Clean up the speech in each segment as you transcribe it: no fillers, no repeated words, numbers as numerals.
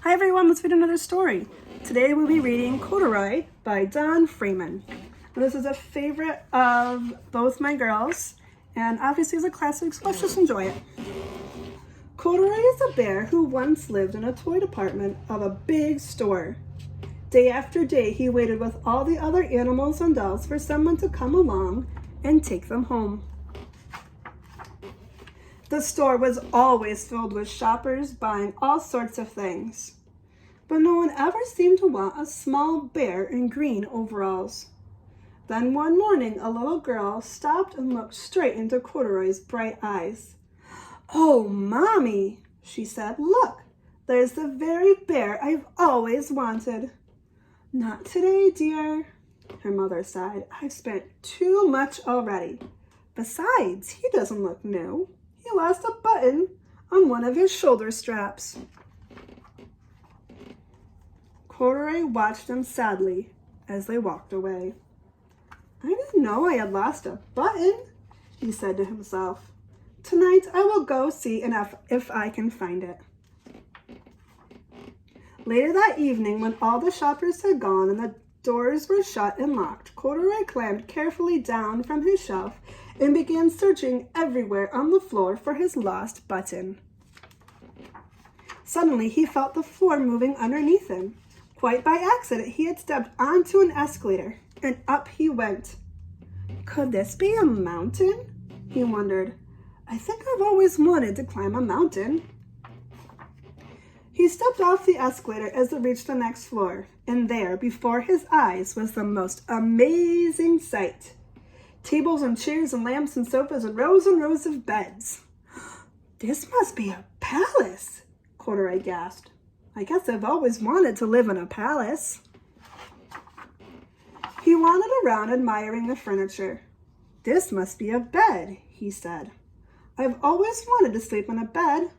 Hi everyone, let's read another story. Today we'll be reading Corduroy by Don Freemon. This is a favorite of both my girls, and obviously it's a classic, so let's just enjoy it. Corduroy is a bear who once lived in a toy department of a big store. Day after day, he waited with all the other animals and dolls for someone to come along and take them home. The store was always filled with shoppers buying all sorts of things. But no one ever seemed to want a small bear in green overalls. Then one morning, a little girl stopped and looked straight into Corduroy's bright eyes. "Oh, Mommy," she said, "look, there's the very bear I've always wanted." "Not today, dear," her mother sighed. "I've spent too much already. Besides, he doesn't look new. He lost a button on one of his shoulder straps." Corduroy watched them sadly as they walked away. "I didn't know I had lost a button," he said to himself. "Tonight I will go see if I can find it." Later that evening, when all the shoppers had gone and the doors were shut and locked, Corduroy climbed carefully down from his shelf and began searching everywhere on the floor for his lost button. Suddenly, he felt the floor moving underneath him. Quite by accident, he had stepped onto an escalator, and up he went. Could this be a mountain? He wondered. I think I've always wanted to climb a mountain. He stepped off the escalator as it reached the next floor, and there, before his eyes, was the most amazing sight. Tables and chairs and lamps and sofas and rows of beds. "This must be a palace," Corduroy gasped. "I guess I've always wanted to live in a palace." He wandered around admiring the furniture. "This must be a bed," he said. "I've always wanted to sleep in a bed."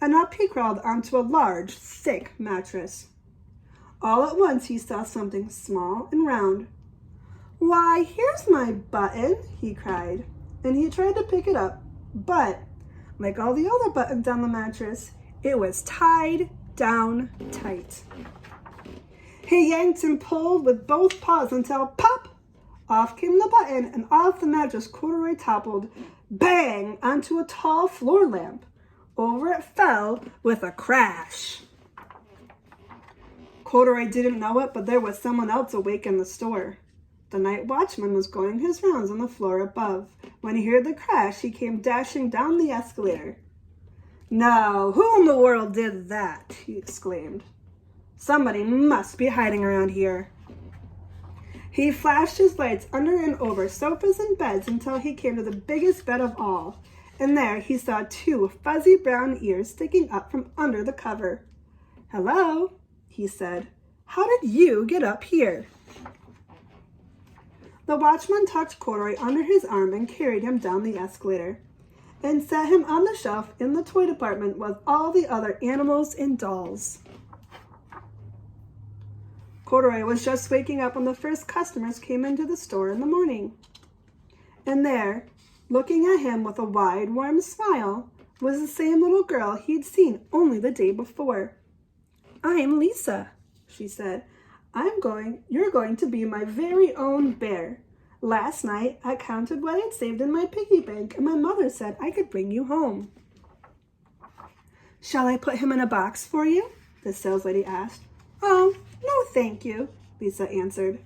And up he crawled onto a large, thick mattress. All at once he saw something small and round. "Why, here's my button," he cried, and he tried to pick it up, but, like all the other buttons on the mattress, it was tied down tight. He yanked and pulled with both paws until, pop! Off came the button, and off the mattress Corduroy toppled, bang, onto a tall floor lamp. Over it fell with a crash. Corduroy didn't know it, but there was someone else awake in the store. The night watchman was going his rounds on the floor above. When he heard the crash, he came dashing down the escalator. "Now, who in the world did that?" he exclaimed. "Somebody must be hiding around here." He flashed his lights under and over sofas and beds until he came to the biggest bed of all. And there he saw two fuzzy brown ears sticking up from under the cover. "Hello," he said. "How did you get up here?" The watchman tucked Corduroy under his arm and carried him down the escalator and set him on the shelf in the toy department with all the other animals and dolls. Corduroy was just waking up when the first customers came into the store in the morning. And there, looking at him with a wide, warm smile, was the same little girl he'd seen only the day before. "I'm Lisa," she said. You're going to be my very own bear. Last night, I counted what I'd saved in my piggy bank, and my mother said I could bring you home." "Shall I put him in a box for you?" the saleslady asked. "Oh, no, thank you," Lisa answered.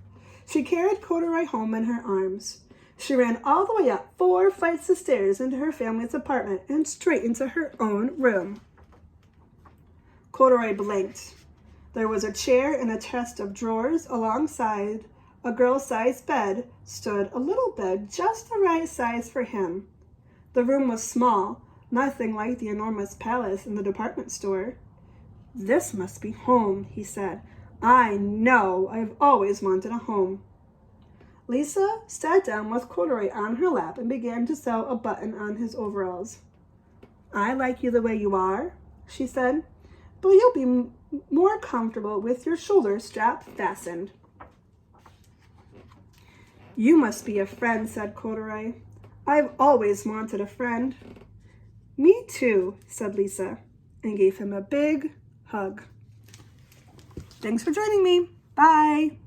She carried Corduroy home in her arms. She ran all the way up 4 flights of stairs into her family's apartment and straight into her own room. Corduroy blinked. There was a chair and a chest of drawers alongside a girl-sized bed stood a little bed just the right size for him. The room was small, nothing like the enormous palace in the department store. "This must be home," he said. "I know I've always wanted a home." Lisa sat down with Corduroy on her lap and began to sew a button on his overalls. "I like you the way you are," she said, "but you'll be more comfortable with your shoulder strap fastened." "You must be a friend," said Corduroy. "I've always wanted a friend." "Me too," said Lisa, and gave him a big hug. Thanks for joining me. Bye.